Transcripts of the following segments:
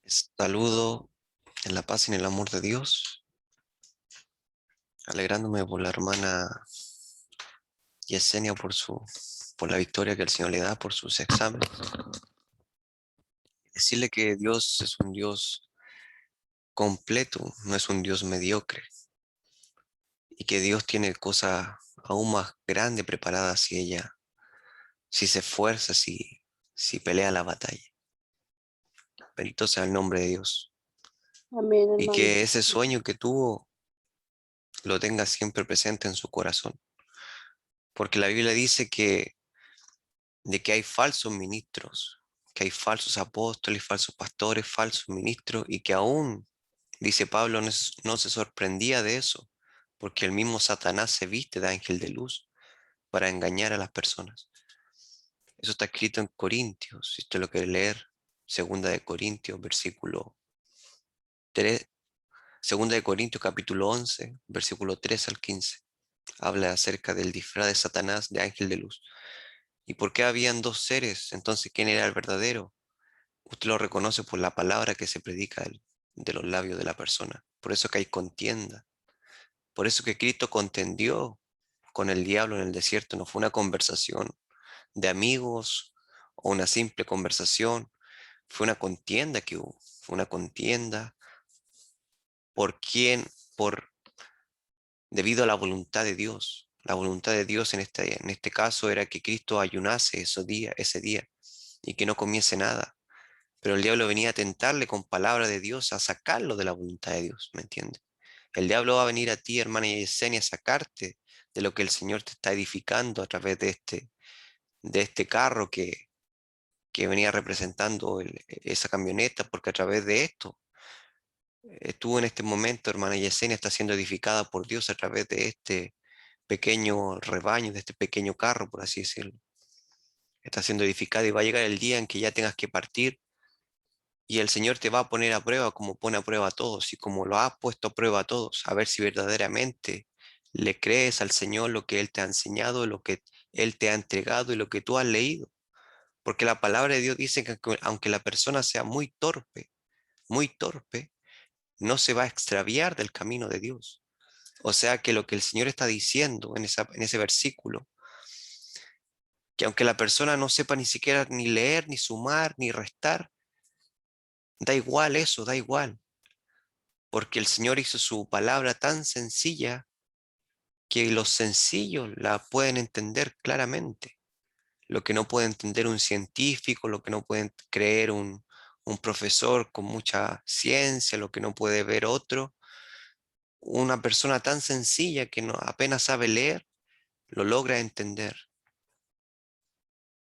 Saludo en la paz y en el amor de Dios, alegrándome por la hermana Yesenia por la victoria que el Señor le da por sus exámenes. Decirle que Dios es un Dios completo, no es un Dios mediocre, y que Dios tiene cosas aún más grandes preparadas si se esfuerza, si pelea la batalla. Bendito sea el nombre de Dios. Amén, Y hermano. que ese sueño que tuvo lo tenga siempre presente en su corazón. Porque la Biblia dice de que hay falsos ministros, que hay falsos apóstoles, falsos pastores, falsos ministros, y que aún, dice Pablo, no se sorprendía de eso, porque el mismo Satanás se viste de ángel de luz para engañar a las personas. Eso está escrito en Corintios, si usted lo quiere leer, segunda de Corintios, versículo 3, segunda de Corintios capítulo 11, versículo 3 al 15. Habla acerca del disfraz de Satanás de ángel de luz. ¿Y por qué habían dos seres? Entonces, ¿quién era el verdadero? Usted lo reconoce por la palabra que se predica de los labios de la persona. Por eso que hay contienda. Por eso que Cristo contendió con el diablo en el desierto. No fue una conversación de amigos o una simple conversación. Fue una contienda que hubo. Fue una contienda por quién, por debido a la voluntad de Dios. La voluntad de Dios en este caso era que Cristo ayunase ese día y que no comiese nada. Pero el diablo venía a tentarle con palabra de Dios, a sacarlo de la voluntad de Dios, ¿me entiendes? El diablo va a venir a ti, hermana Yesenia, a sacarte de lo que el Señor te está edificando a través de este carro que venía representando esa camioneta, porque a través de esto, tú en este momento, hermana Yesenia, está siendo edificada por Dios a través de este pequeño rebaño, de este pequeño carro, por así decirlo. Está siendo edificada y va a llegar el día en que ya tengas que partir. Y el Señor te va a poner a prueba como pone a prueba a todos y como lo ha puesto a prueba a todos, a ver si verdaderamente le crees al Señor lo que Él te ha enseñado, lo que Él te ha entregado y lo que tú has leído. Porque la palabra de Dios dice que aunque la persona sea muy torpe, no se va a extraviar del camino de Dios. O sea que lo que el Señor está diciendo en ese versículo, que aunque la persona no sepa ni siquiera ni leer, ni sumar, ni restar, da igual eso, da igual. Porque el Señor hizo su palabra tan sencilla que los sencillos la pueden entender claramente. Lo que no puede entender un científico, lo que no puede creer un profesor con mucha ciencia, lo que no puede ver otro, una persona tan sencilla que no, apenas sabe leer, lo logra entender.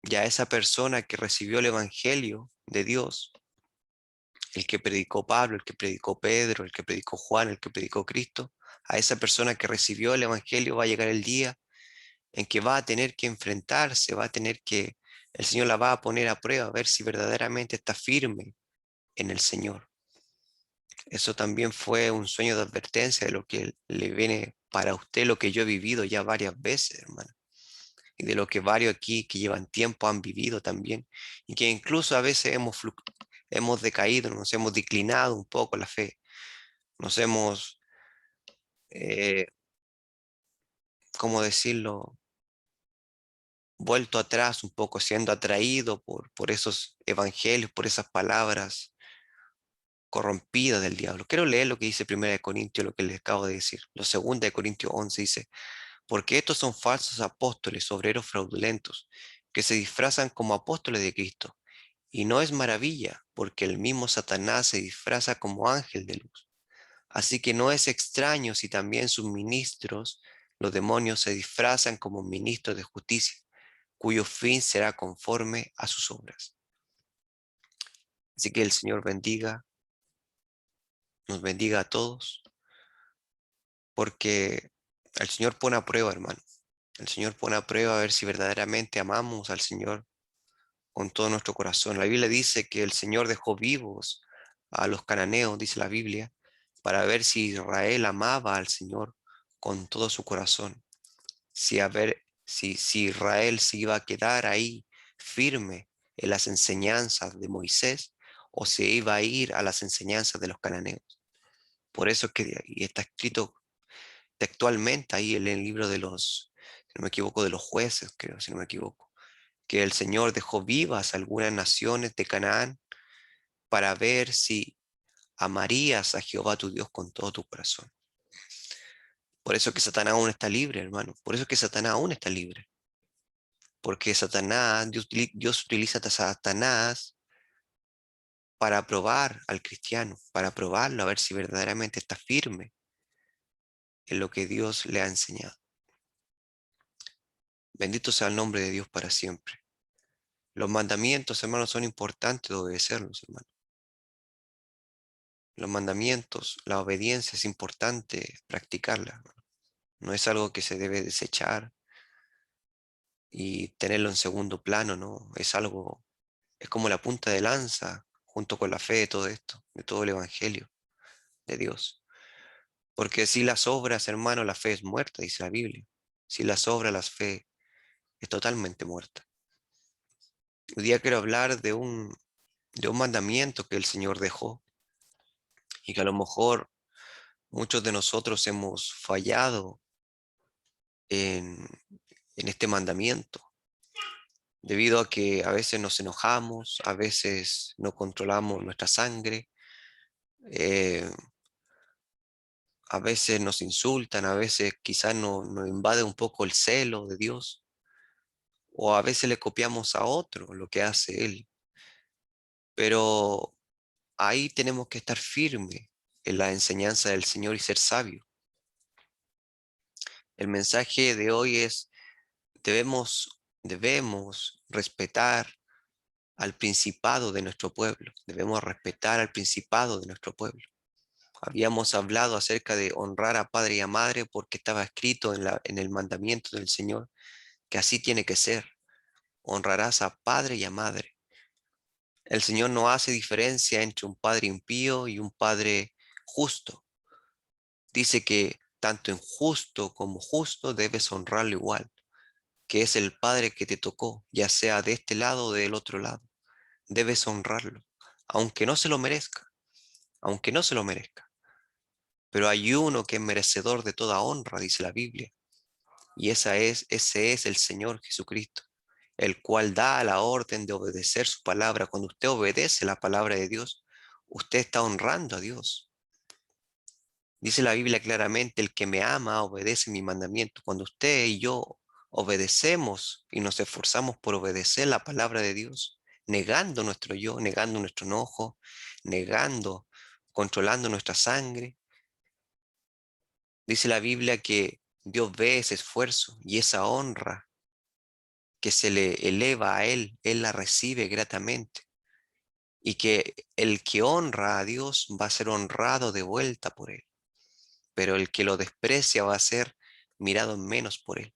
Ya esa persona que recibió el Evangelio de Dios, el que predicó Pablo, el que predicó Pedro, el que predicó Juan, el que predicó Cristo, a esa persona que recibió el Evangelio va a llegar el día en que va a tener que enfrentarse, el Señor la va a poner a prueba, a ver si verdaderamente está firme en el Señor. Eso también fue un sueño de advertencia de lo que le viene para usted, lo que yo he vivido ya varias veces, hermano, y de lo que varios aquí que llevan tiempo han vivido también, y que incluso a veces hemos decaído, nos hemos declinado un poco la fe, nos hemos, eh, ¿cómo decirlo?, vuelto atrás un poco, siendo atraído por esos evangelios, por esas palabras corrompidas del diablo. Quiero leer lo que dice 1 Corintios, lo que les acabo de decir. Lo 2 Corintios 11 dice, porque estos son falsos apóstoles, obreros fraudulentos, que se disfrazan como apóstoles de Cristo. Y no es maravilla, porque el mismo Satanás se disfraza como ángel de luz. Así que no es extraño si también sus ministros, los demonios, se disfrazan como ministros de justicia, cuyo fin será conforme a sus obras. Así que el Señor nos bendiga a todos, porque el Señor pone a prueba, hermano. El Señor pone a prueba a ver si verdaderamente amamos al Señor con todo nuestro corazón. La Biblia dice que el Señor dejó vivos a los cananeos, dice la Biblia, para ver si Israel amaba al Señor con todo su corazón. Si Israel se iba a quedar ahí firme en las enseñanzas de Moisés, o se iba a ir a las enseñanzas de los cananeos. Por eso es que y está escrito textualmente ahí en el libro de los, si no me equivoco, de los jueces, creo, si no me equivoco, que el Señor dejó vivas algunas naciones de Canaán para ver si amarías a Jehová tu Dios con todo tu corazón. Por eso es que Satanás aún está libre, hermano. Por eso es que Satanás aún está libre. Porque Satanás, Dios utiliza a Satanás para probar al cristiano, para probarlo, a ver si verdaderamente está firme en lo que Dios le ha enseñado. Bendito sea el nombre de Dios para siempre. Los mandamientos, hermanos, son importantes de obedecerlos, hermano. Los mandamientos, la obediencia es importante practicarla, hermano. No es algo que se debe desechar y tenerlo en segundo plano, no. Es algo, es como la punta de lanza junto con la fe de todo esto, de todo el evangelio de Dios. Porque si las obras, hermano, la fe es muerta, dice la Biblia. Si las obras, la fe es totalmente muerta. Hoy día quiero hablar de un mandamiento que el Señor dejó y que a lo mejor muchos de nosotros hemos fallado en, en este mandamiento, debido a que a veces nos enojamos, a veces no controlamos nuestra sangre, eh, a veces nos insultan, a veces quizás nos invade un poco el celo de Dios, o a veces le copiamos a otro lo que hace Él. Pero ahí tenemos que estar firmes en la enseñanza del Señor y ser sabios. El mensaje de hoy es, debemos respetar al principado de nuestro pueblo, debemos respetar al principado de nuestro pueblo. Habíamos hablado acerca de honrar a padre y a madre porque estaba escrito en el mandamiento del Señor que así tiene que ser. Honrarás a padre y a madre. El Señor no hace diferencia entre un padre impío y un padre justo. Dice que tanto en justo como justo debes honrarlo igual, que es el padre que te tocó, ya sea de este lado o del otro lado. Debes honrarlo, aunque no se lo merezca, aunque no se lo merezca. Pero hay uno que es merecedor de toda honra, dice la Biblia, y ese es el Señor Jesucristo, el cual da la orden de obedecer su palabra. Cuando usted obedece la palabra de Dios, usted está honrando a Dios. Dice la Biblia claramente, el que me ama obedece mi mandamiento. Cuando usted y yo obedecemos y nos esforzamos por obedecer la palabra de Dios, negando nuestro yo, negando nuestro enojo, negando, controlando nuestra sangre, dice la Biblia que Dios ve ese esfuerzo y esa honra que se le eleva a Él la recibe gratamente. Y que el que honra a Dios va a ser honrado de vuelta por Él, pero el que lo desprecia va a ser mirado en menos por Él.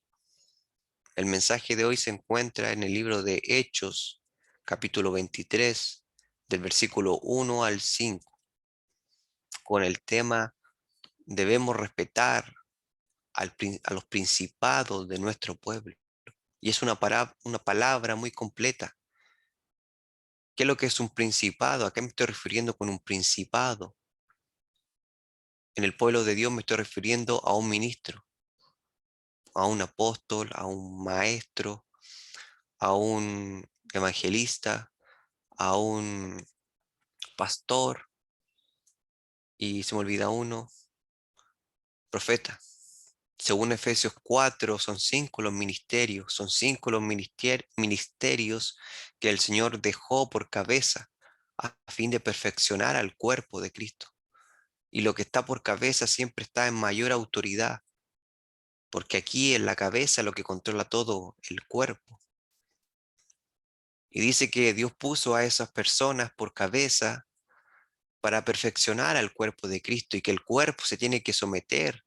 El mensaje de hoy se encuentra en el libro de Hechos, capítulo 23, del versículo 1 al 5, con el tema debemos respetar a los principados de nuestro pueblo. Y es una palabra muy completa. ¿Qué es lo que es un principado? ¿A qué me estoy refiriendo con un principado? En el pueblo de Dios me estoy refiriendo a un ministro, a un apóstol, a un maestro, a un evangelista, a un pastor, y se me olvida uno, profeta. Según Efesios 4, son 5 los ministerios, son 5 los ministerios que el Señor dejó por cabeza a fin de perfeccionar al cuerpo de Cristo. Y lo que está por cabeza siempre está en mayor autoridad, porque aquí en la cabeza lo que controla todo el cuerpo. Y dice que Dios puso a esas personas por cabeza para perfeccionar al cuerpo de Cristo y que el cuerpo se tiene que someter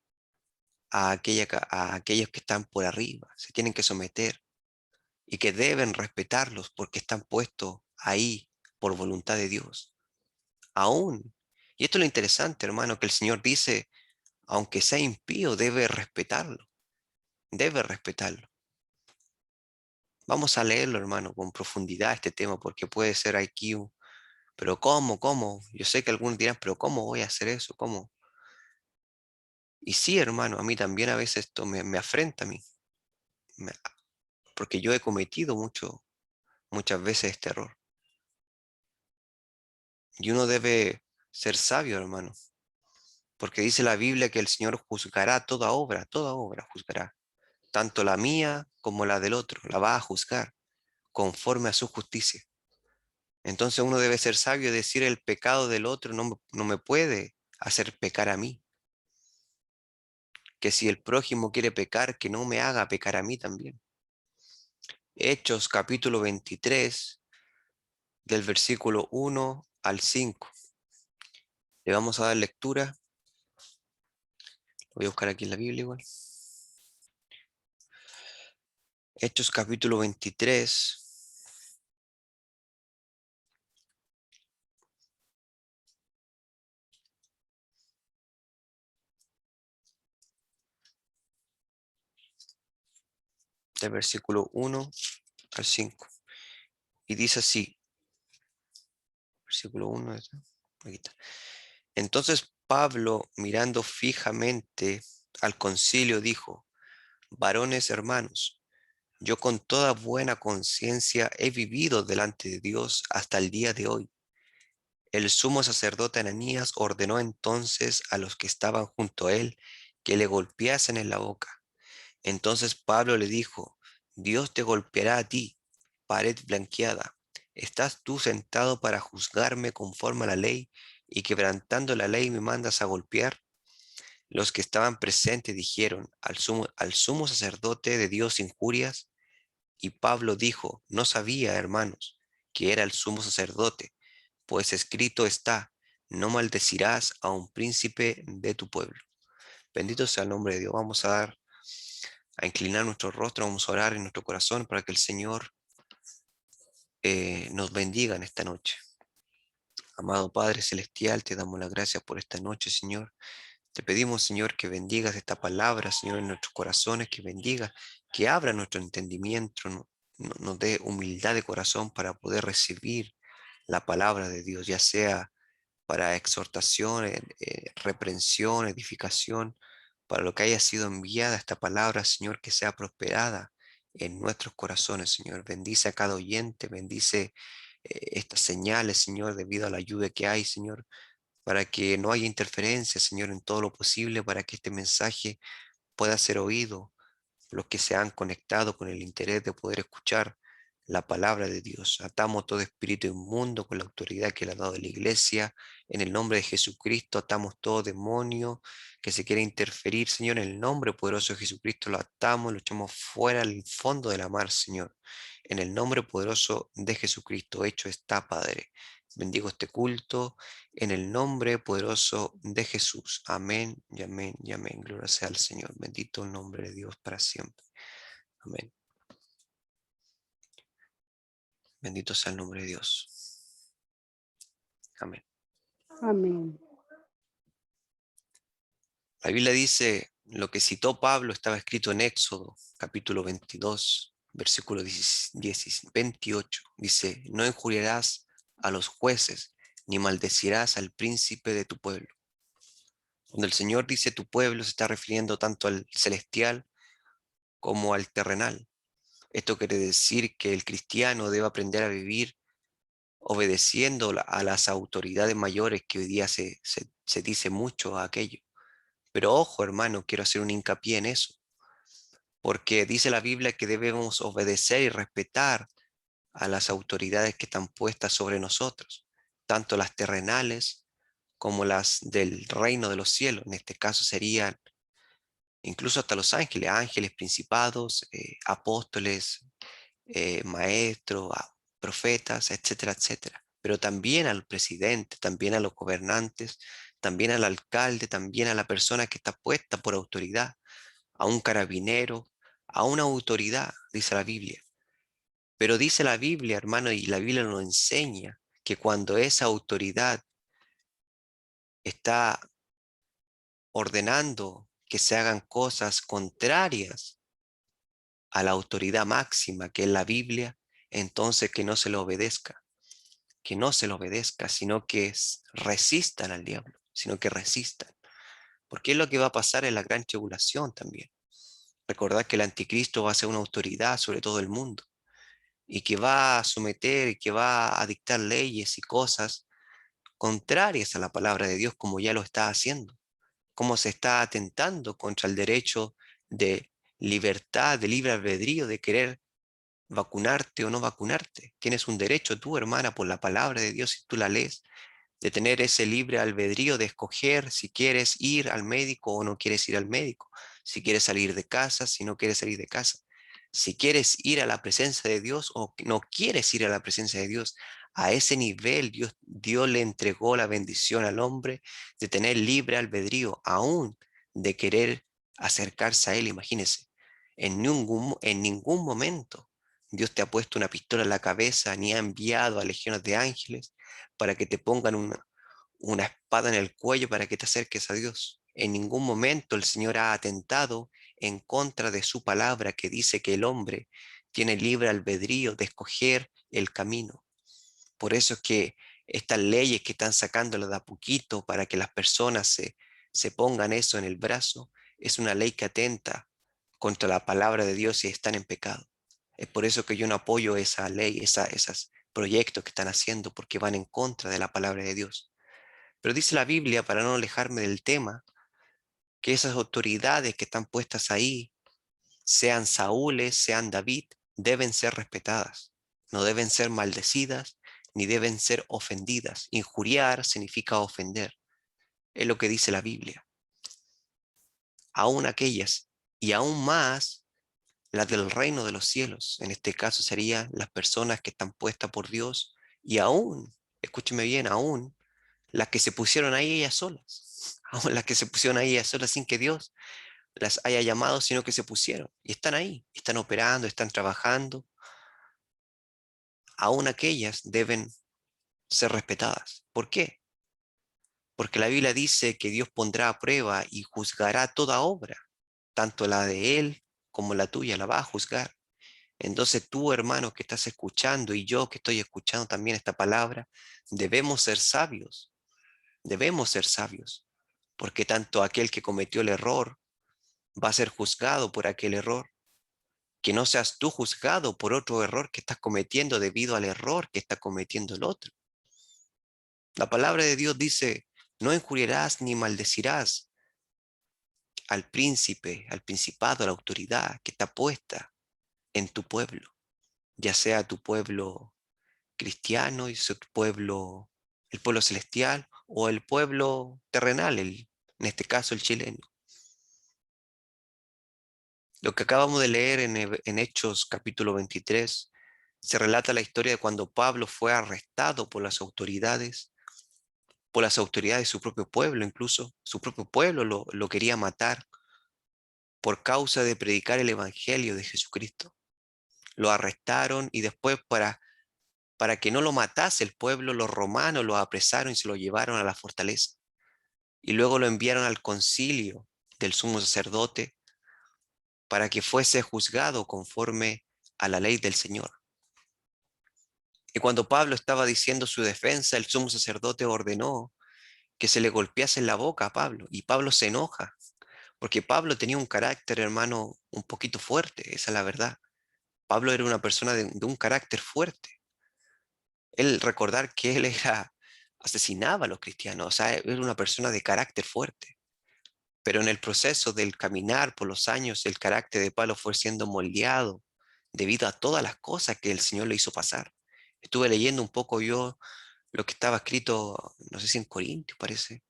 a aquellos que están por arriba, se tienen que someter y que deben respetarlos porque están puestos ahí por voluntad de Dios. Aún, y esto es lo interesante, hermano, que el Señor dice, aunque sea impío, debe respetarlo, debe respetarlo. Vamos a leerlo, hermano, con profundidad este tema porque puede ser aquí Pero ¿cómo? ¿Cómo? Yo sé que algunos dirán, pero ¿cómo voy a hacer eso? ¿Cómo? Y sí, hermano, a mí también a veces esto me afrenta a mí, me- porque yo he cometido muchas veces este error. Y uno debe ser sabio, hermano, porque dice la Biblia que el Señor juzgará toda obra juzgará, tanto la mía como la del otro, la va a juzgar conforme a su justicia. Entonces uno debe ser sabio y decir el pecado del otro no me puede hacer pecar a mí. Que si el prójimo quiere pecar, que no me haga pecar a mí también. Hechos capítulo 23, del versículo 1 al 5. Le vamos a dar lectura. Voy a buscar aquí en la Biblia igual. Hechos capítulo 23, del versículo 1 al 5. Y dice así, versículo 1, aquí está. Entonces Pablo, mirando fijamente al concilio, dijo: varones hermanos, yo con toda buena conciencia he vivido delante de Dios hasta el día de hoy. El sumo sacerdote Ananías ordenó entonces a los que estaban junto a él que le golpeasen en la boca. Entonces Pablo le dijo: Dios te golpeará a ti, pared blanqueada. ¿Estás tú sentado para juzgarme conforme a la ley y quebrantando la ley me mandas a golpear? Los que estaban presentes dijeron: al sumo sacerdote de Dios injurias. Y Pablo dijo: no sabía, hermanos, que era el sumo sacerdote, pues escrito está: no maldecirás a un príncipe de tu pueblo. Bendito sea el nombre de Dios. Vamos a inclinar nuestro rostro, vamos a orar en nuestro corazón para que el Señor nos bendiga en esta noche. Amado Padre Celestial, te damos las gracias por esta noche, Señor. Te pedimos, Señor, que bendigas esta palabra, Señor, en nuestros corazones, que bendiga, que abra nuestro entendimiento, nos dé humildad de corazón para poder recibir la palabra de Dios, ya sea para exhortación, reprensión, edificación, para lo que haya sido enviada esta palabra, Señor, que sea prosperada en nuestros corazones, Señor. Bendice a cada oyente, bendice estas señales, Señor, debido a la lluvia que hay, Señor, para que no haya interferencia, Señor, en todo lo posible, para que este mensaje pueda ser oído los que se han conectado con el interés de poder escuchar la palabra de Dios. Atamos todo espíritu inmundo con la autoridad que le ha dado la iglesia. En el nombre de Jesucristo atamos todo demonio que se quiera interferir, Señor. En el nombre poderoso de Jesucristo lo atamos, lo echamos fuera al fondo de la mar, Señor. En el nombre poderoso de Jesucristo, hecho está, Padre. Bendigo este culto en el nombre poderoso de Jesús. Amén y amén y amén. Gloria sea al Señor. Bendito el nombre de Dios para siempre. Amén. Bendito sea el nombre de Dios. Amén. Amén. La Biblia dice, lo que citó Pablo estaba escrito en Éxodo, capítulo 22, versículo 28. Dice: no injuriarás a los jueces, ni maldecirás al príncipe de tu pueblo. Cuando el Señor dice tu pueblo, se está refiriendo tanto al celestial como al terrenal. Esto quiere decir que el cristiano debe aprender a vivir obedeciendo a las autoridades mayores, que hoy día se dice mucho a aquello. Pero ojo, hermano, quiero hacer un hincapié en eso, porque dice la Biblia que debemos obedecer y respetar a las autoridades que están puestas sobre nosotros, tanto las terrenales como las del reino de los cielos. En este caso serían incluso hasta los ángeles, ángeles, principados, apóstoles, maestros, profetas, etcétera, etcétera. Pero también al presidente, también a los gobernantes, también al alcalde, también a la persona que está puesta por autoridad, a un carabinero, a una autoridad, dice la Biblia. Pero dice la Biblia, hermano, y la Biblia nos enseña que cuando esa autoridad está ordenando que se hagan cosas contrarias a la autoridad máxima que es la Biblia, entonces que no se le obedezca. que no se le obedezca, sino que resistan al diablo, sino que resistan. Porque es lo que va a pasar en la gran tribulación también. Recordad que el anticristo va a ser una autoridad sobre todo el mundo y que va a someter y que va a dictar leyes y cosas contrarias a la palabra de Dios, como ya lo está haciendo, como se está atentando contra el derecho de libertad, de libre albedrío, de querer vacunarte o no vacunarte. Tienes un derecho tú, hermana, por la palabra de Dios, si tú la lees, de tener ese libre albedrío de escoger si quieres ir al médico o no quieres ir al médico, si quieres salir de casa, si no quieres salir de casa, si quieres ir a la presencia de Dios o no quieres ir a la presencia de Dios. A ese nivel Dios le entregó la bendición al hombre de tener libre albedrío, aún de querer acercarse a Él. Imagínese, en ningún momento Dios te ha puesto una pistola en la cabeza ni ha enviado a legiones de ángeles para que te pongan una espada en el cuello para que te acerques a Dios. En ningún momento el Señor ha atentado en contra de su palabra que dice que el hombre tiene libre albedrío de escoger el camino. Por eso es que estas leyes que están sacándolas de a poquito para que las personas se pongan eso en el brazo, es una ley que atenta contra la palabra de Dios y están en pecado. Es por eso que yo no apoyo esa ley, esos proyectos que están haciendo, porque van en contra de la palabra de Dios. Pero dice la Biblia, para no alejarme del tema, que esas autoridades que están puestas ahí, sean Saúles, sean David, deben ser respetadas. No deben ser maldecidas, ni deben ser ofendidas. Injuriar significa ofender. Es lo que dice la Biblia. Aún aquellas, y aún más las del reino de los cielos. En este caso serían las personas que están puestas por Dios, y aún, escúcheme bien, aún las que se pusieron ahí ellas solas. Aún las que se pusieron ahí ellas solas sin que Dios las haya llamado, sino que se pusieron y están ahí, están operando, están trabajando. Aún aquellas deben ser respetadas. ¿Por qué? Porque la Biblia dice que Dios pondrá a prueba y juzgará toda obra, tanto la de Él como la tuya, la va a juzgar. Entonces tú, hermano, que estás escuchando y yo que estoy escuchando también esta palabra, debemos ser sabios, debemos ser sabios, porque tanto aquel que cometió el error va a ser juzgado por aquel error. Que no seas tú juzgado por otro error que estás cometiendo debido al error que está cometiendo el otro. La palabra de Dios dice, no injuriarás ni maldecirás al príncipe, al principado, a la autoridad que está puesta en tu pueblo, ya sea tu pueblo cristiano y su pueblo, el pueblo celestial o el pueblo terrenal, en este caso el chileno. Lo que acabamos de leer en Hechos capítulo 23 se relata la historia de cuando Pablo fue arrestado por las autoridades de su propio pueblo, incluso su propio pueblo lo quería matar por causa de predicar el Evangelio de Jesucristo. Lo arrestaron y después para que no lo matase el pueblo, los romanos lo apresaron y se lo llevaron a la fortaleza. Y luego lo enviaron al concilio del sumo sacerdote para que fuese juzgado conforme a la ley del Señor. Y cuando Pablo estaba diciendo su defensa, el sumo sacerdote ordenó que se le golpease en la boca a Pablo. Y Pablo se enoja, porque Pablo tenía un carácter, hermano, un poquito fuerte, esa es la verdad. Pablo era una persona de un carácter fuerte. Él recordar que él asesinaba a los cristianos, o sea, era una persona de carácter fuerte. Pero en el proceso del caminar por los años, el carácter de Pablo fue siendo moldeado debido a todas las cosas que el Señor le hizo pasar. Estuve leyendo un poco yo lo que estaba escrito, no sé si en Corintios parece.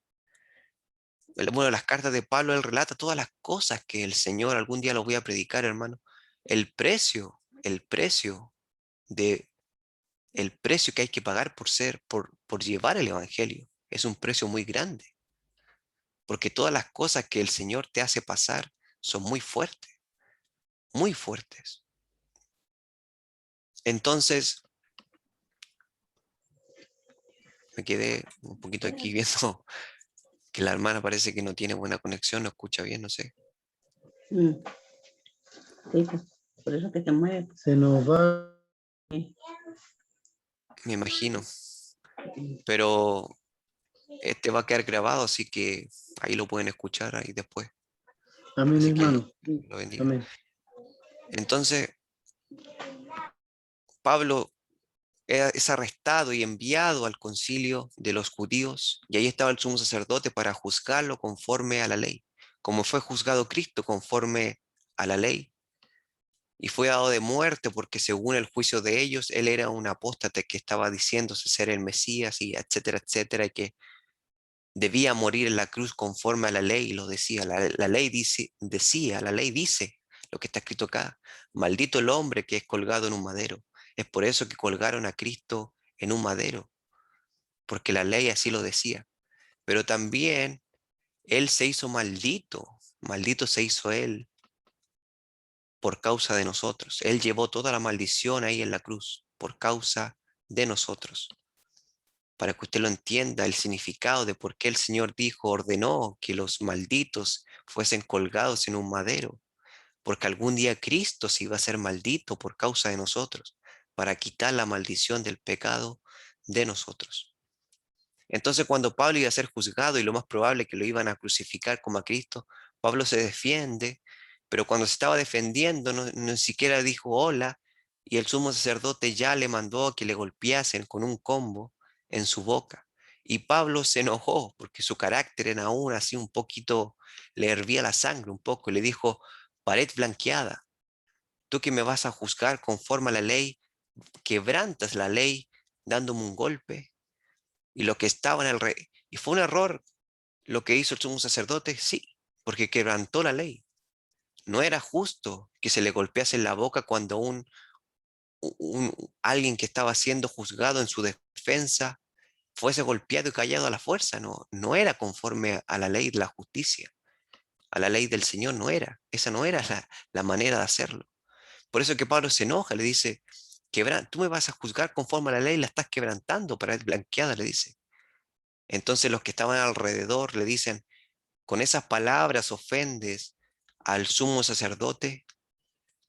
Bueno, las cartas de Pablo, él relata todas las cosas que el Señor, algún día lo voy a predicar, hermano. El precio de, el precio que hay que pagar por llevar el Evangelio, es un precio muy grande, porque todas las cosas que el Señor te hace pasar son muy fuertes, muy fuertes. Entonces, me quedé un poquito aquí viendo que la hermana parece que no tiene buena conexión, no escucha bien, no sé. Sí, pues, por eso que se mueve. Se nos va. Me imagino. pero este va a quedar grabado, así que ahí lo pueden escuchar ahí después. Amén, Así que hermano. lo bendiga. Amén. Entonces, Pablo es arrestado y enviado al concilio de los judíos, y ahí estaba el sumo sacerdote para juzgarlo conforme a la ley, como fue juzgado Cristo conforme a la ley, y fue dado de muerte porque según el juicio de ellos, él era un apóstata que estaba diciéndose ser el Mesías, y etcétera, etcétera, y que debía morir en la cruz conforme a la ley, y lo decía, la ley decía, la ley dice lo que está escrito acá: maldito el hombre que es colgado en un madero. Es por eso que colgaron a Cristo en un madero, porque la ley así lo decía. Pero también él se hizo maldito, maldito se hizo él por causa de nosotros. Él llevó toda la maldición ahí en la cruz por causa de nosotros. Para que usted lo entienda, el significado de por qué el Señor dijo, ordenó que los malditos fuesen colgados en un madero, porque algún día Cristo se iba a ser maldito por causa de nosotros, para quitar la maldición del pecado de nosotros. Entonces, cuando Pablo iba a ser juzgado y lo más probable que lo iban a crucificar como a Cristo, Pablo se defiende, pero cuando se estaba defendiendo, no siquiera dijo hola, y el sumo sacerdote ya le mandó a que le golpeasen con un combo en su boca. Y Pablo se enojó porque su carácter era aún así un poquito, le hervía la sangre un poco, y le dijo: pared blanqueada, tú que me vas a juzgar conforme a la ley, quebrantas la ley dándome un golpe. Y lo que estaba en el rey, y fue un error lo que hizo el sumo sacerdote, sí, porque quebrantó la ley. No era justo que se le golpease en la boca cuando alguien que estaba siendo juzgado en su defensa fuese golpeado y callado a la fuerza. No era conforme a la ley de la justicia, a la ley del Señor no era. Esa no era la manera de hacerlo. Por eso que Pablo se enoja, le dice: tú me vas a juzgar conforme a la ley, la estás quebrantando, para blanqueada, le dice. Entonces los que estaban alrededor le dicen: con esas palabras ofendes al sumo sacerdote.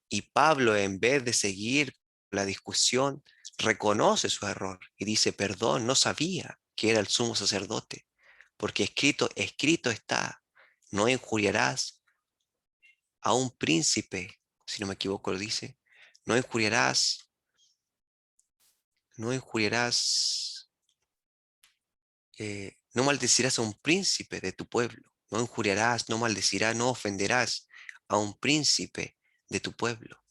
Y Pablo, en vez de seguir la discusión, reconoce su error y dice: perdón, no sabía que era el sumo sacerdote, porque escrito está, no injuriarás a un príncipe, si no me equivoco lo dice, no injuriarás, no injuriarás, no maldecirás a un príncipe de tu pueblo, no injuriarás, no maldecirás, no ofenderás a un príncipe de tu pueblo.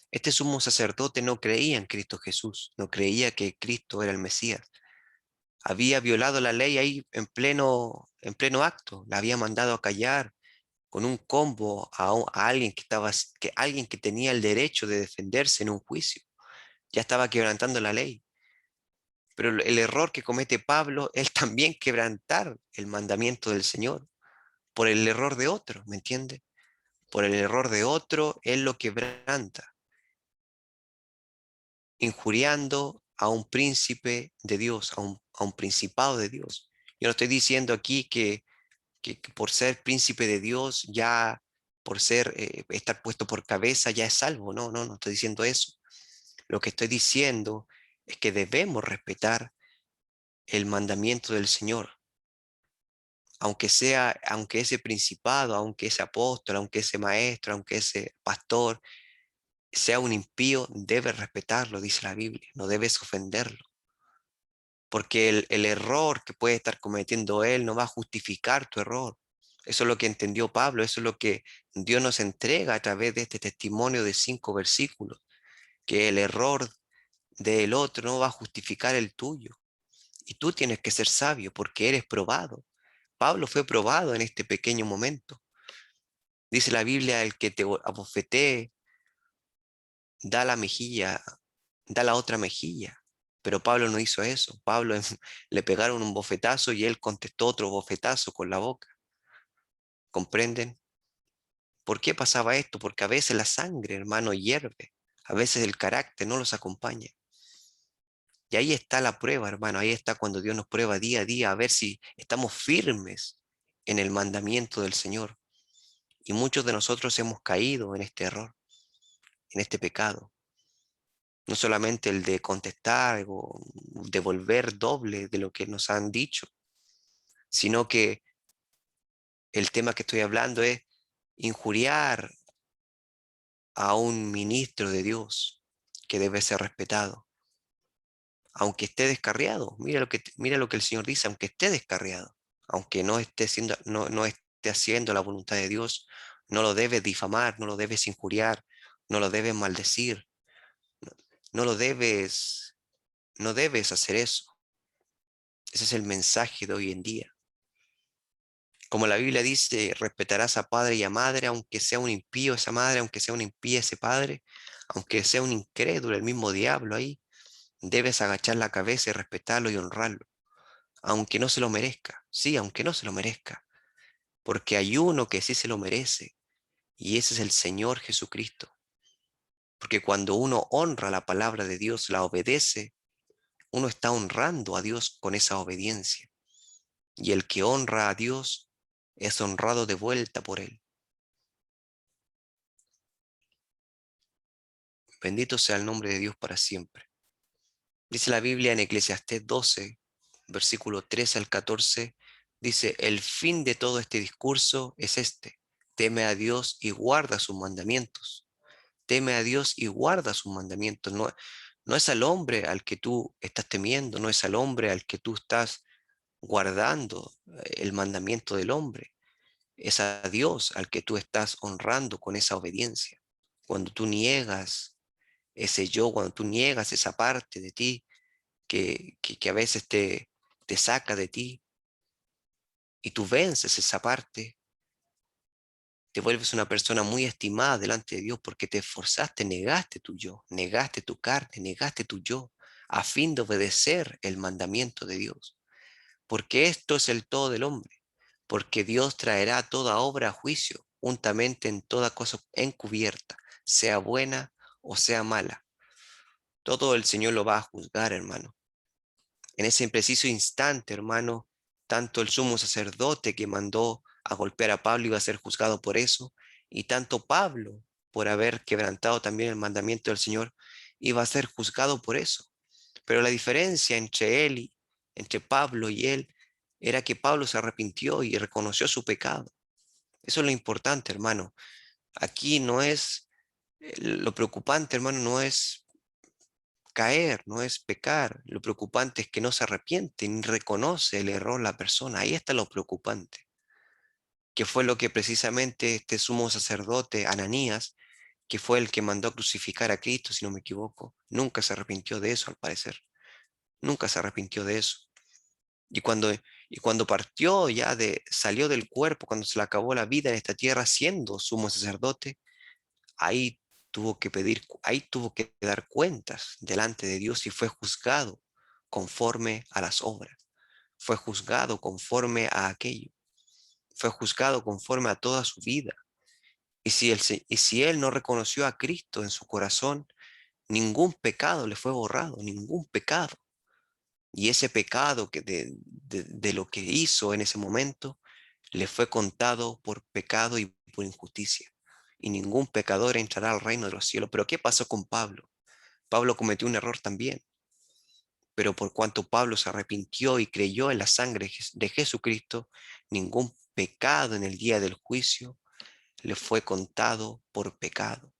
Este sumo sacerdote no creía en Cristo Jesús, no creía que Cristo era el Mesías. Había violado la ley ahí en pleno acto, la había mandado a callar con un combo a alguien alguien que tenía el derecho de defenderse en un juicio. Ya estaba quebrantando la ley. Pero el error que comete Pablo es también quebrantar el mandamiento del Señor por el error de otro, ¿me entiende? Por el error de otro, él lo quebranta, injuriando a un príncipe de Dios, a un principado de Dios. Yo no estoy diciendo aquí que por ser príncipe de Dios, ya por estar puesto por cabeza, ya es salvo. No estoy diciendo eso. Lo que estoy diciendo es que debemos respetar el mandamiento del Señor, aunque ese principado, aunque ese apóstol, aunque ese maestro, aunque ese pastor sea un impío, debes respetarlo, dice la Biblia, no debes ofenderlo, porque el error que puede estar cometiendo él no va a justificar tu error. Eso es lo que entendió Pablo, eso es lo que Dios nos entrega a través de este testimonio de 5 versículos, que el error del otro no va a justificar el tuyo. Y tú tienes que ser sabio porque eres probado. Pablo fue probado en este pequeño momento. Dice la Biblia: el que te abofetee, da la mejilla, da la otra mejilla. Pero Pablo no hizo eso. Pablo le pegaron un bofetazo y él contestó otro bofetazo con la boca. ¿Comprenden? ¿Por qué pasaba esto? Porque a veces la sangre, hermano, hierve. A veces el carácter no los acompaña. Y ahí está la prueba, hermano. Ahí está cuando Dios nos prueba día a día a ver si estamos firmes en el mandamiento del Señor. Y muchos de nosotros hemos caído en este error, en este pecado. No solamente el de contestar o devolver doble de lo que nos han dicho, sino que el tema que estoy hablando es injuriar a un ministro de Dios que debe ser respetado, aunque esté descarriado. Mira lo que el Señor dice, aunque esté descarriado, aunque no esté haciendo la voluntad de Dios, no lo debes difamar, no lo debes injuriar, no lo debes maldecir, no lo debes, no debes hacer eso. Ese es el mensaje de hoy en día. Como la Biblia dice, respetarás a padre y a madre, aunque sea un impío esa madre, aunque sea un impío ese padre, aunque sea un incrédulo, el mismo diablo ahí, debes agachar la cabeza y respetarlo y honrarlo, aunque no se lo merezca. Sí, aunque no se lo merezca, porque hay uno que sí se lo merece, y ese es el Señor Jesucristo. Porque cuando uno honra la palabra de Dios, la obedece, uno está honrando a Dios con esa obediencia. Y el que honra a Dios es honrado de vuelta por él. Bendito sea el nombre de Dios para siempre. Dice la Biblia en Eclesiastés 12, versículo 13 al 14, dice, el fin de todo este discurso es este: teme a Dios y guarda sus mandamientos. Teme a Dios y guarda sus mandamientos. No, no es al hombre al que tú estás temiendo, no es al hombre al que tú estás guardando el mandamiento del hombre. Es a Dios al que tú estás honrando con esa obediencia. Cuando tú niegas ese yo, cuando tú niegas esa parte de ti que a veces te saca de ti y tú vences esa parte, te vuelves una persona muy estimada delante de Dios porque te esforzaste, negaste tu yo, negaste tu carne, negaste tu yo, a fin de obedecer el mandamiento de Dios. Porque esto es el todo del hombre, porque Dios traerá toda obra a juicio, juntamente en toda cosa encubierta, sea buena o sea mala. Todo el Señor lo va a juzgar, hermano. En ese preciso instante, hermano, tanto el sumo sacerdote que mandó a golpear a Pablo iba a ser juzgado por eso, y tanto Pablo, por haber quebrantado también el mandamiento del Señor, iba a ser juzgado por eso. Pero la diferencia entre Pablo y él, era que Pablo se arrepintió y reconoció su pecado. Eso es lo importante, hermano. Aquí no es, lo preocupante, hermano, no es caer, no es pecar. Lo preocupante es que no se arrepiente ni reconoce el error la persona. Ahí está lo preocupante, que fue lo que precisamente este sumo sacerdote, Ananías, que fue el que mandó a crucificar a Cristo, si no me equivoco, nunca se arrepintió de eso, al parecer. Nunca se arrepintió de eso. Y cuando, y cuando partió salió del cuerpo, cuando se le acabó la vida en esta tierra siendo sumo sacerdote, ahí ahí tuvo que dar cuentas delante de Dios y fue juzgado conforme a las obras, fue juzgado conforme a aquello, fue juzgado conforme a toda su vida. Y si él no reconoció a Cristo en su corazón, ningún pecado le fue borrado, ningún pecado. Y ese pecado de lo que hizo en ese momento le fue contado por pecado y por injusticia. Y ningún pecador entrará al reino de los cielos. Pero ¿qué pasó con Pablo? Pablo cometió un error también, pero por cuanto Pablo se arrepintió y creyó en la sangre de Jesucristo, ningún pecado en el día del juicio le fue contado por pecado,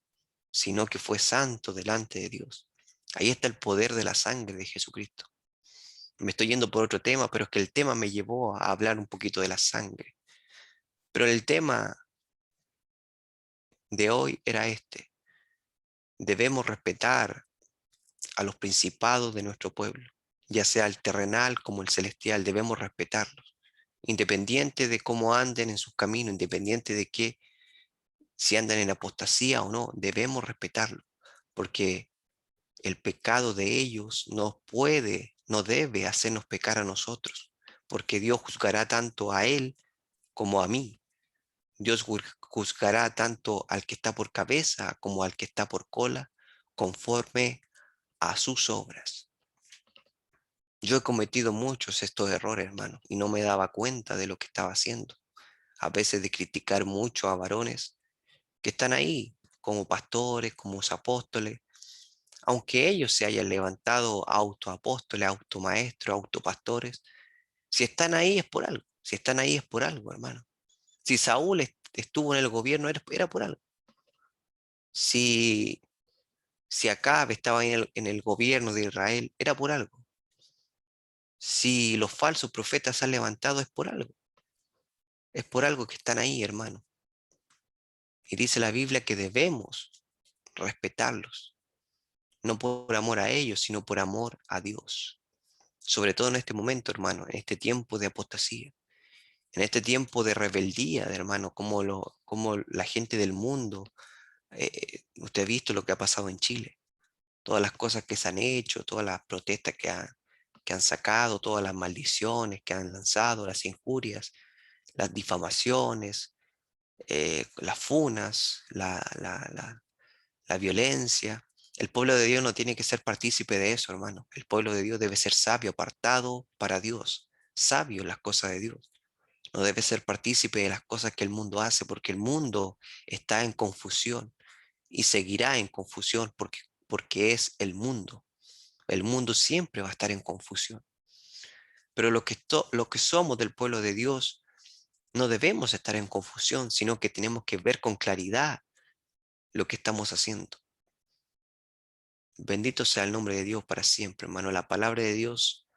sino que fue santo delante de Dios. Ahí está el poder de la sangre de Jesucristo. Me estoy yendo por otro tema, pero es que el tema me llevó a hablar un poquito de la sangre. Pero el tema de hoy era este: debemos respetar a los principados de nuestro pueblo, ya sea el terrenal como el celestial, debemos respetarlos, independiente de cómo anden en sus caminos, independiente de que si andan en apostasía o no, debemos respetarlos, porque el pecado de ellos no debe hacernos pecar a nosotros, porque Dios juzgará tanto a él como a mí. Dios juzgará tanto al que está por cabeza como al que está por cola, conforme a sus obras. Yo he cometido muchos estos errores, hermano, y no me daba cuenta de lo que estaba haciendo. A veces de criticar mucho a varones que están ahí, como pastores, como apóstoles, aunque ellos se hayan levantado autoapóstoles, automaestros, autopastores, si están ahí es por algo, si están ahí es por algo, hermano. Si Saúl estuvo en el gobierno era por algo. Si, si Acabe estaba en el gobierno de Israel, era por algo. Si los falsos profetas se han levantado es por algo que están ahí, hermano. Y dice la Biblia que debemos respetarlos, no por amor a ellos, sino por amor a Dios. Sobre todo en este momento, hermano, en este tiempo de apostasía, en este tiempo de rebeldía, de hermano, como la gente del mundo, usted ha visto lo que ha pasado en Chile, todas las cosas que se han hecho, todas las protestas que han sacado, todas las maldiciones que han lanzado, las injurias, las difamaciones, las funas, la violencia. El pueblo de Dios no tiene que ser partícipe de eso, hermano. El pueblo de Dios debe ser sabio, apartado para Dios, sabio en las cosas de Dios. No debe ser partícipe de las cosas que el mundo hace, porque el mundo está en confusión y seguirá en confusión porque es el mundo. El mundo siempre va a estar en confusión. Pero lo que somos del pueblo de Dios no debemos estar en confusión, sino que tenemos que ver con claridad lo que estamos haciendo. Bendito sea el nombre de Dios para siempre, hermano. La palabra de Dios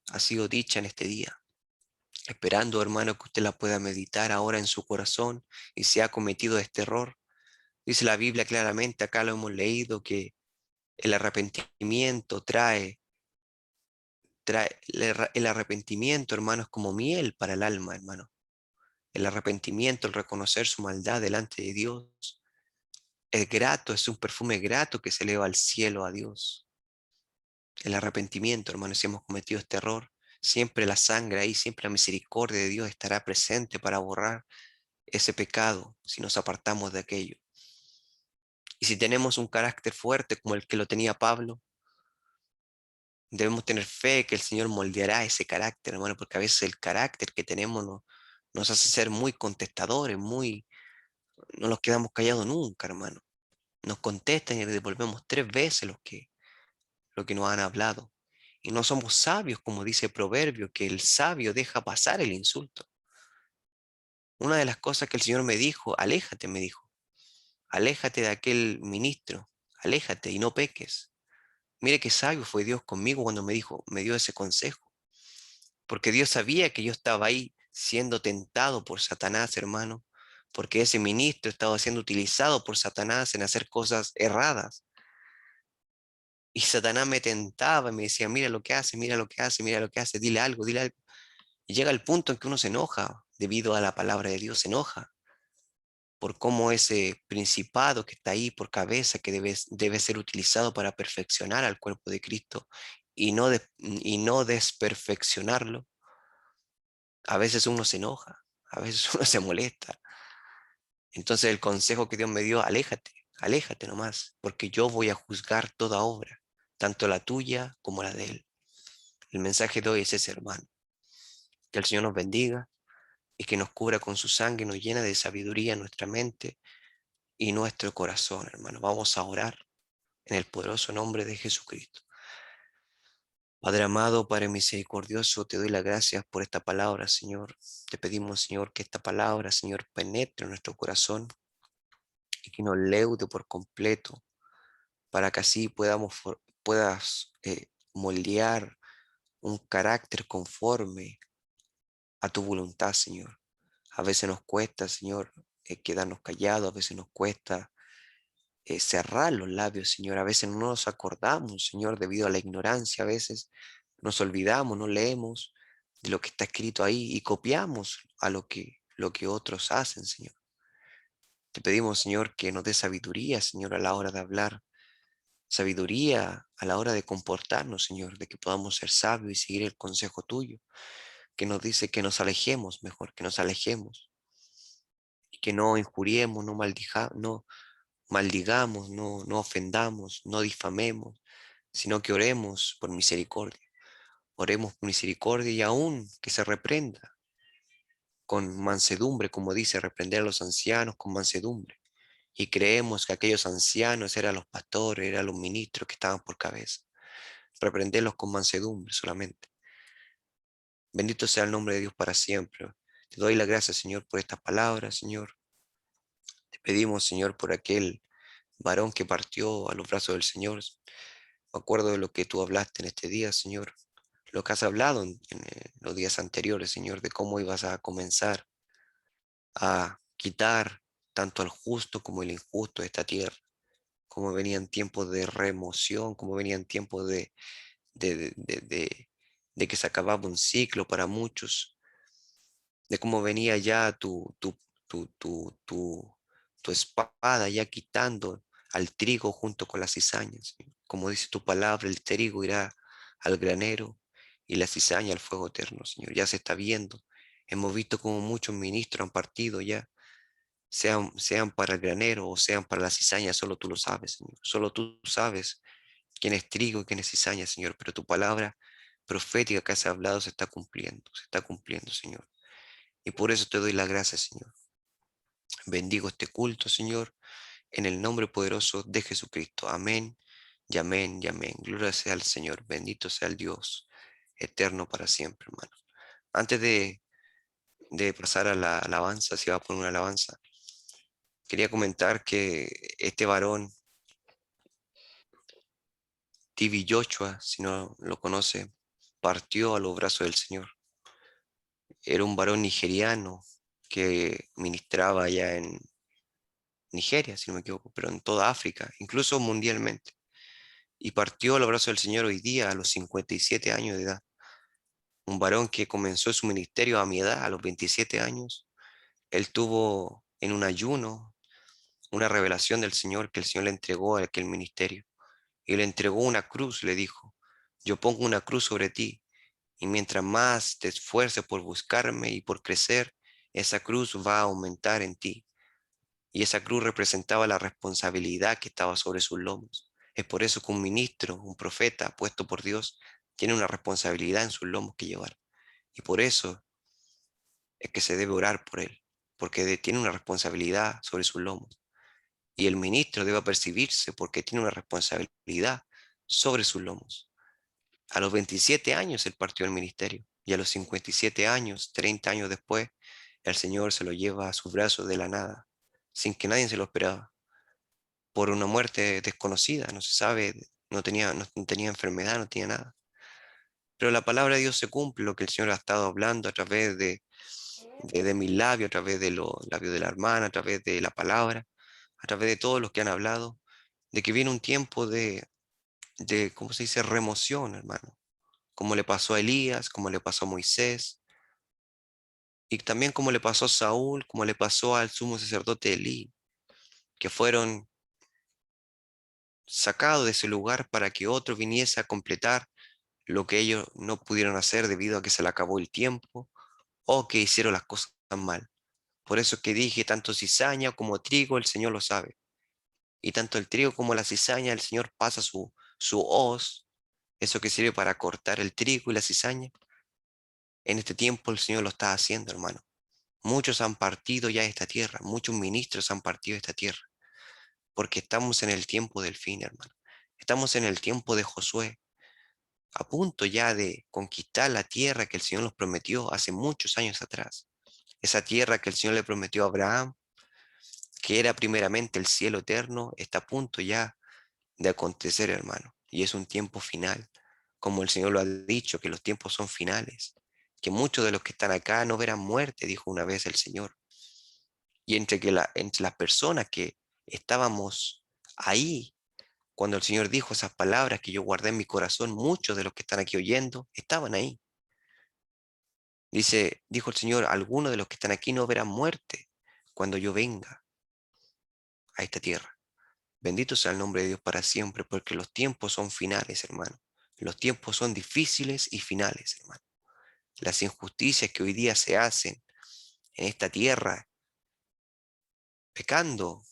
ha sido dicha en este día. Esperando, hermano, que usted la pueda meditar ahora en su corazón y si ha cometido este error. Dice la Biblia claramente, acá lo hemos leído, que el arrepentimiento el arrepentimiento, hermano, es como miel para el alma, hermano. El arrepentimiento, el reconocer su maldad delante de Dios, es grato, es un perfume grato que se eleva al cielo a Dios. El arrepentimiento, hermano, si hemos cometido este error, siempre la sangre ahí, siempre la misericordia de Dios estará presente para borrar ese pecado si nos apartamos de aquello. Y si tenemos un carácter fuerte como el que lo tenía Pablo, debemos tener fe que el Señor moldeará ese carácter, hermano, porque a veces el carácter que tenemos nos hace ser muy contestadores, no nos quedamos callados nunca, hermano. Nos contestan y le devolvemos 3 veces lo que nos han hablado. Y no somos sabios, como dice el proverbio, que el sabio deja pasar el insulto. Una de las cosas que el Señor me dijo, aléjate, me dijo, aléjate de aquel ministro, aléjate y no peques. Mire qué sabio fue Dios conmigo cuando me dio ese consejo, porque Dios sabía que yo estaba ahí siendo tentado por Satanás, hermano, porque ese ministro estaba siendo utilizado por Satanás en hacer cosas erradas. Y Satanás me tentaba y me decía, mira lo que hace, mira lo que hace, mira lo que hace, dile algo, dile algo. Y llega el punto en que uno se enoja debido a la palabra de Dios, se enoja por cómo ese principado que está ahí por cabeza, que debe ser utilizado para perfeccionar al cuerpo de Cristo y no desperfeccionarlo, a veces uno se enoja, a veces uno se molesta. Entonces el consejo que Dios me dio, aléjate, aléjate nomás, porque yo voy a juzgar toda obra, tanto la tuya como la de Él. El mensaje de hoy es ese, hermano. Que el Señor nos bendiga y que nos cubra con su sangre, nos llena de sabiduría nuestra mente y nuestro corazón, hermano. Vamos a orar en el poderoso nombre de Jesucristo. Padre amado, Padre misericordioso, te doy las gracias por esta palabra, Señor. Te pedimos, Señor, que esta palabra, Señor, penetre en nuestro corazón y que nos leude por completo para que así puedas moldear un carácter conforme a tu voluntad, Señor. A veces nos cuesta, Señor, quedarnos callados, a veces nos cuesta cerrar los labios, Señor. A veces no nos acordamos, Señor, debido a la ignorancia. A veces nos olvidamos, no leemos de lo que está escrito ahí y copiamos a lo que otros hacen, Señor. Te pedimos, Señor, que nos dé sabiduría, Señor, a la hora de hablar, sabiduría a la hora de comportarnos, Señor, de que podamos ser sabios y seguir el consejo tuyo, que nos dice que nos alejemos mejor, que nos alejemos y que no injuriemos, no maldigamos, no ofendamos, no difamemos, sino que oremos por misericordia. Oremos por misericordia y aún que se reprenda con mansedumbre, como dice, reprender a los ancianos con mansedumbre. y creemos que aquellos ancianos eran los pastores, eran los ministros que estaban por cabeza. Reprenderlos con mansedumbre solamente. Bendito sea el nombre de Dios para siempre. Te doy la gracia, Señor, por estas palabras, Señor. Te pedimos, Señor, por aquel varón que partió a los brazos del Señor. Me acuerdo de lo que tú hablaste en este día, Señor. Lo que has hablado en los días anteriores, Señor, de cómo ibas a comenzar a quitar tanto al justo como el injusto de esta tierra, cómo venían tiempos de remoción, cómo venían tiempos de, de, de- de que se acababa un ciclo para muchos, de cómo venía ya tu espada ya quitando al trigo junto con las cizañas. Como dice tu palabra, el trigo irá al granero y la cizaña al fuego eterno, Señor. Ya se está viendo. Hemos visto como muchos ministros han partido ya, sean para el granero o sean para la cizaña, solo tú lo sabes, Señor. Solo tú sabes quién es trigo y quién es cizaña, Señor. Pero tu palabra profética que has hablado se está cumpliendo, Señor. Y por eso te doy la gracia, Señor. Bendigo este culto, Señor, en el nombre poderoso de Jesucristo. Amén y amén y amén. Gloria sea al Señor. Bendito sea el Dios eterno para siempre, hermano. Antes de pasar a la alabanza, si va a poner una alabanza, quería comentar que este varón, Tibi Joshua, si no lo conoce, partió a los brazos del Señor. Era un varón nigeriano que ministraba allá en Nigeria, si no me equivoco, pero en toda África, incluso mundialmente. Y partió al abrazo del Señor hoy día a los 57 años de edad. Un varón que comenzó su ministerio a mi edad, a los 27 años. Él tuvo en un ayuno una revelación del Señor que el Señor le entregó a aquel ministerio. Y le entregó una cruz, le dijo, yo pongo una cruz sobre ti, y mientras más te esfuerces por buscarme y por crecer, esa cruz va a aumentar en ti. Y esa cruz representaba la responsabilidad que estaba sobre sus lomos. Es por eso que un ministro, un profeta puesto por Dios, tiene una responsabilidad en sus lomos que llevar. Y por eso es que se debe orar por él, porque tiene una responsabilidad sobre sus lomos. Y el ministro debe percibirse porque tiene una responsabilidad sobre sus lomos. A los 27 años él partió al ministerio y a los 57 años, 30 años después, el Señor se lo lleva a sus brazos de la nada, sin que nadie se lo esperaba, por una muerte desconocida, no se sabe, no tenía enfermedad, no tenía nada. Pero la palabra de Dios se cumple, lo que el Señor ha estado hablando a través de mis labios, a través de los labios de la hermana, a través de la palabra, a través de todos los que han hablado, de que viene un tiempo ¿cómo se dice?, remoción, hermano, como le pasó a Elías, como le pasó a Moisés, y también como le pasó a Saúl, como le pasó al sumo sacerdote Elí, que fueron sacados de ese lugar para que otro viniese a completar lo que ellos no pudieron hacer debido a que se le acabó el tiempo o que hicieron las cosas mal. Por eso es que dije, tanto cizaña como trigo, el Señor lo sabe. Y tanto el trigo como la cizaña, el Señor pasa su hoz, eso que sirve para cortar el trigo y la cizaña. En este tiempo el Señor lo está haciendo, hermano. Muchos han partido ya de esta tierra, muchos ministros han partido de esta tierra, porque estamos en el tiempo del fin, hermano. Estamos en el tiempo de Josué, a punto ya de conquistar la tierra que el Señor nos prometió hace muchos años atrás. Esa tierra que el Señor le prometió a Abraham, que era primeramente el cielo eterno, está a punto ya de acontecer, hermano. Y es un tiempo final, como el Señor lo ha dicho, que los tiempos son finales, que muchos de los que están acá no verán muerte, dijo una vez el Señor. Y entre las personas que estábamos ahí, cuando el Señor dijo esas palabras que yo guardé en mi corazón, muchos de los que están aquí oyendo estaban ahí. Dijo el Señor, algunos de los que están aquí no verán muerte cuando yo venga a esta tierra. Bendito sea el nombre de Dios para siempre, porque los tiempos son finales, hermano. Los tiempos son difíciles y finales, hermano. Las injusticias que hoy día se hacen en esta tierra, pecando,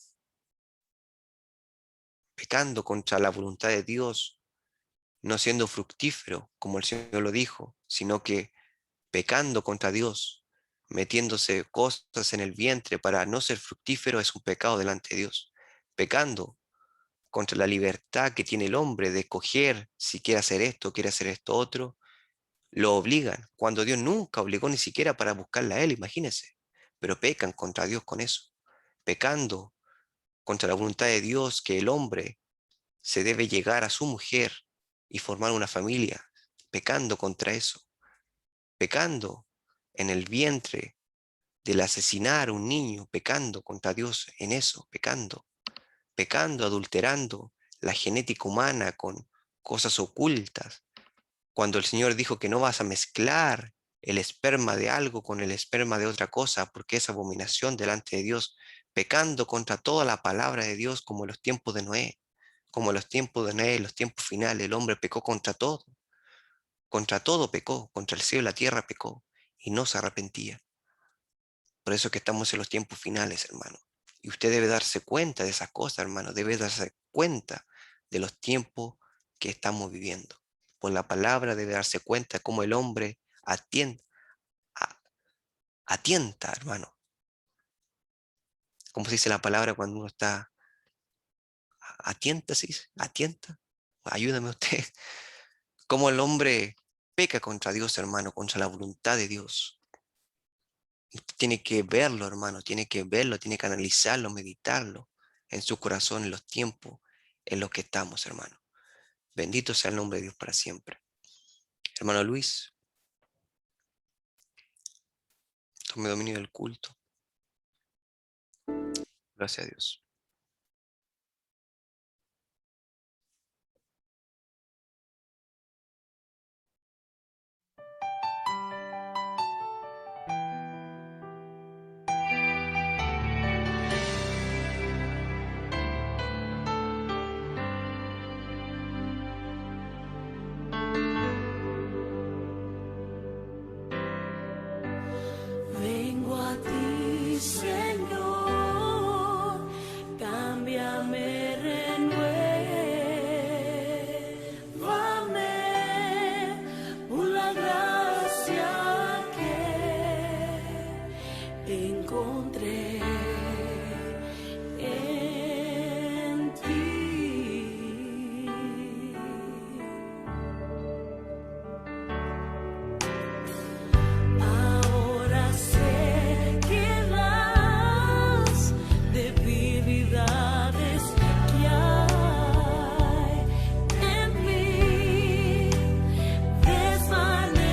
pecando contra la voluntad de Dios, no siendo fructífero, como el Señor lo dijo, sino que pecando contra Dios, metiéndose cosas en el vientre para no ser fructífero, es un pecado delante de Dios. pecando contra la libertad que tiene el hombre de escoger si quiere hacer esto otro, lo obligan, cuando Dios nunca obligó ni siquiera para buscarla a él, imagínense, pero pecan contra Dios con eso, pecando contra la voluntad de Dios que el hombre se debe llegar a su mujer y formar una familia, pecando contra eso, pecando en el vientre del asesinar a un niño, pecando contra Dios en eso, pecando, adulterando la genética humana con cosas ocultas. Cuando el Señor dijo que no vas a mezclar el esperma de algo con el esperma de otra cosa, porque es abominación delante de Dios, pecando contra toda la palabra de Dios, como en los tiempos de Noé, como en los tiempos de Noé, en los tiempos finales, el hombre pecó contra todo pecó, contra el cielo y la tierra pecó, y no se arrepentía. Por eso que estamos en los tiempos finales, hermano. Y usted debe darse cuenta de esas cosas, hermano. Debe darse cuenta de los tiempos que estamos viviendo. Por la palabra debe darse cuenta cómo el hombre atienta, hermano. ¿Cómo se dice la palabra cuando uno está atienta, se dice? Atienta. Ayúdame usted. Cómo el hombre peca contra Dios, hermano, contra la voluntad de Dios. Usted tiene que verlo, hermano, tiene que verlo, tiene que analizarlo, meditarlo en su corazón en los tiempos en los que estamos, hermano. Bendito sea el nombre de Dios para siempre. Hermano Luis, tome dominio del culto. Gracias a Dios. Vengo a ti, Señor, cámbiame, renuévame por la gracia que encontré en ti. Ahora sé que las debilidades que hay en mí desvanecerán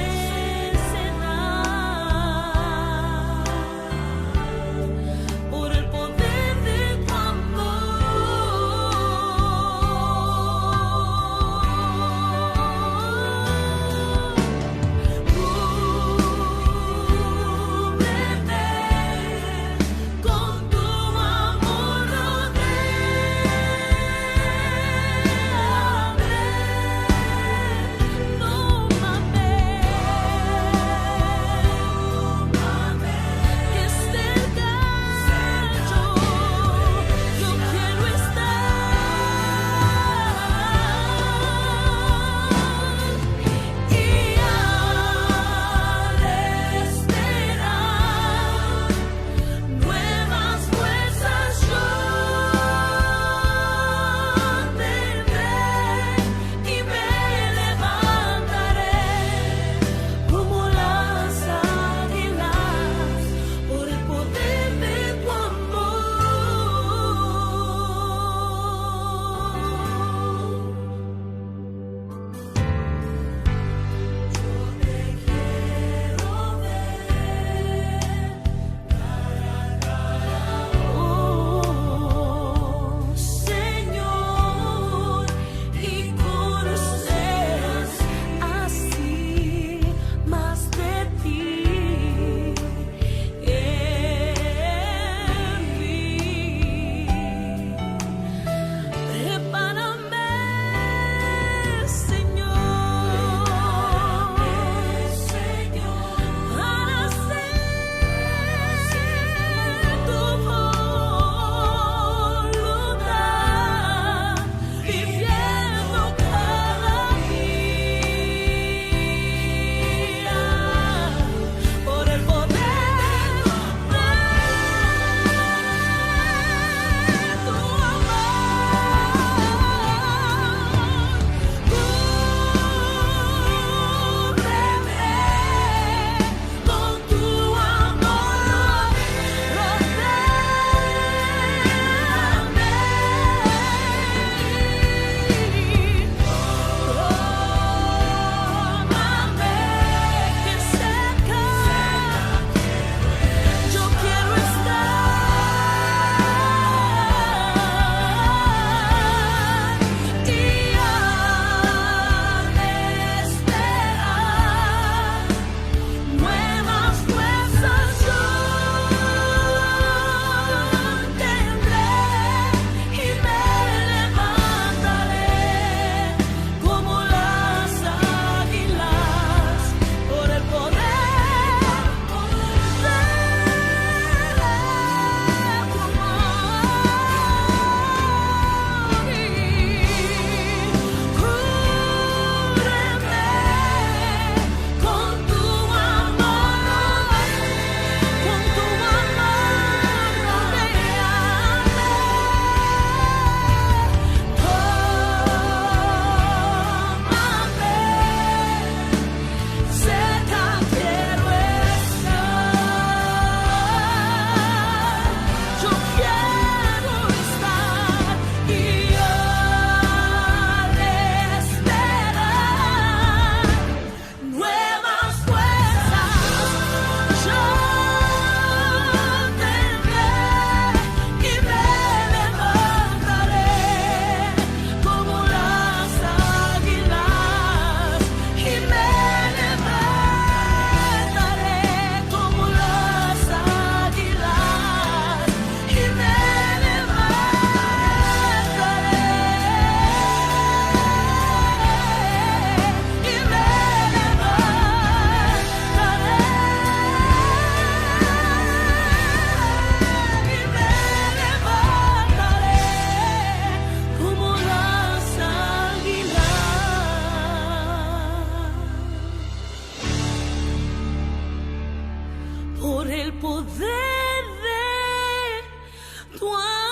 el poder de tu amor.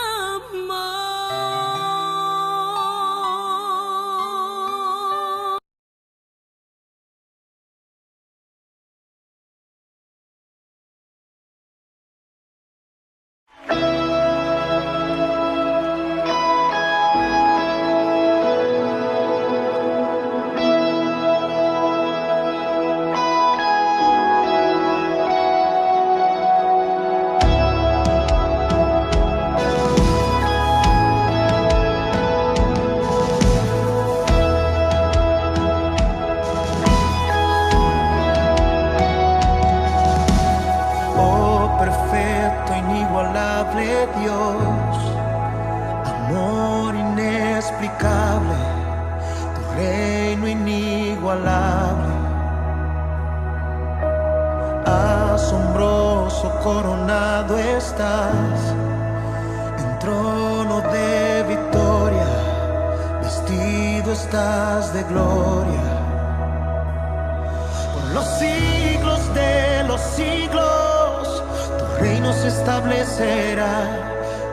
Oh, perfecto, inigualable Dios, amor inexplicable, tu reino inigualable, asombroso coronado estás, en trono de victoria, vestido estás de gloria. Por los siglos de los siglos, tu reino se establecerá,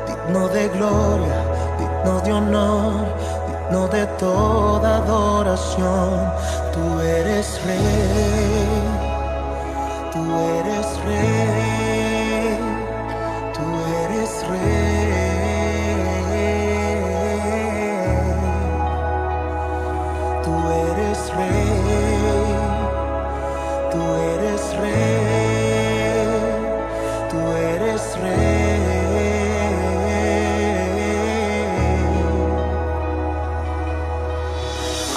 digno de gloria, digno de honor, digno de toda adoración. Tú eres rey, tú eres rey, tú eres rey, tú eres rey. Tú eres rey, tú eres rey.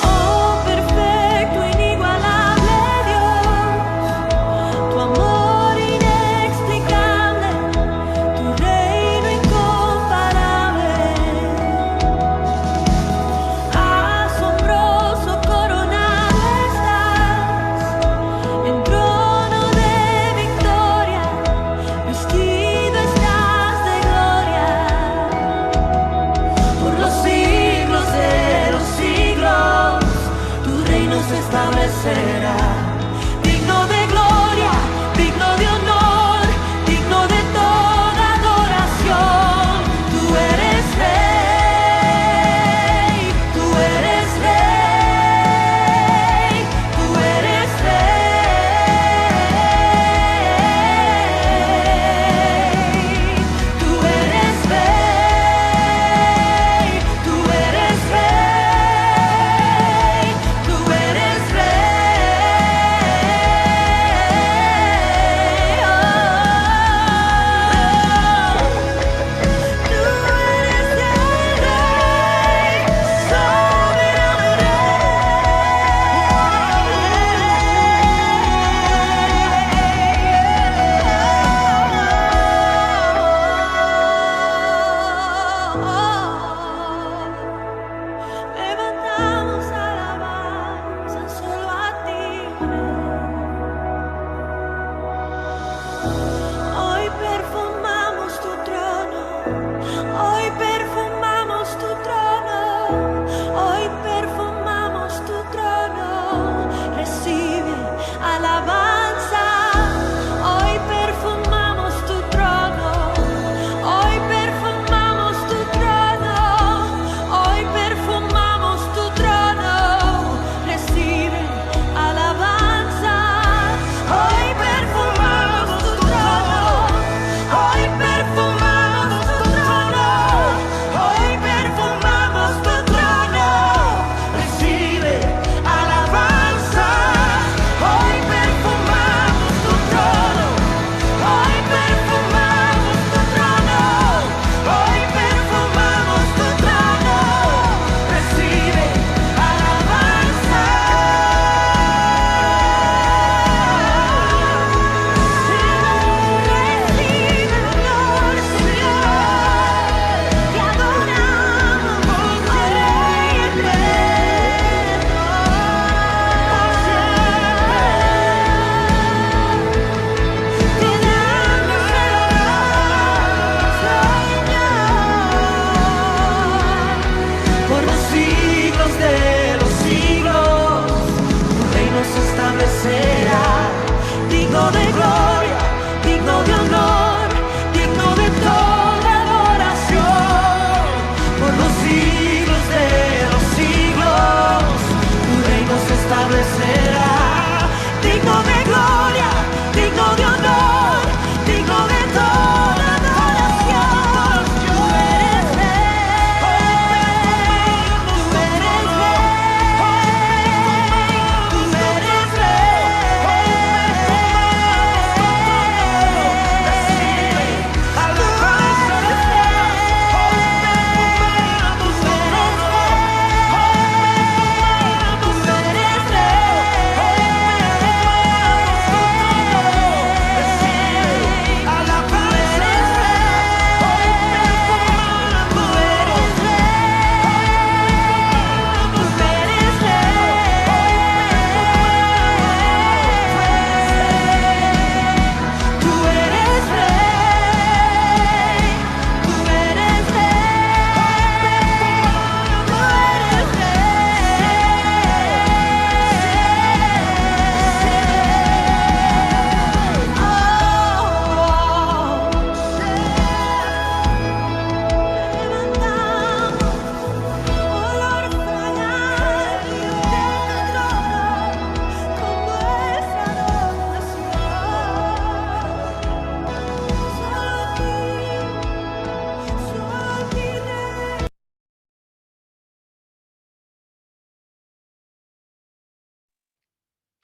Oh, perfecto, inigualable Dios, tu amor inexplicable.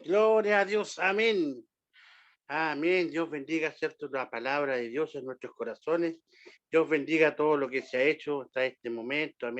Gloria a Dios, amén. Amén. Dios bendiga, ¿cierto?, la palabra de Dios en nuestros corazones. Dios bendiga todo lo que se ha hecho hasta este momento. Amén.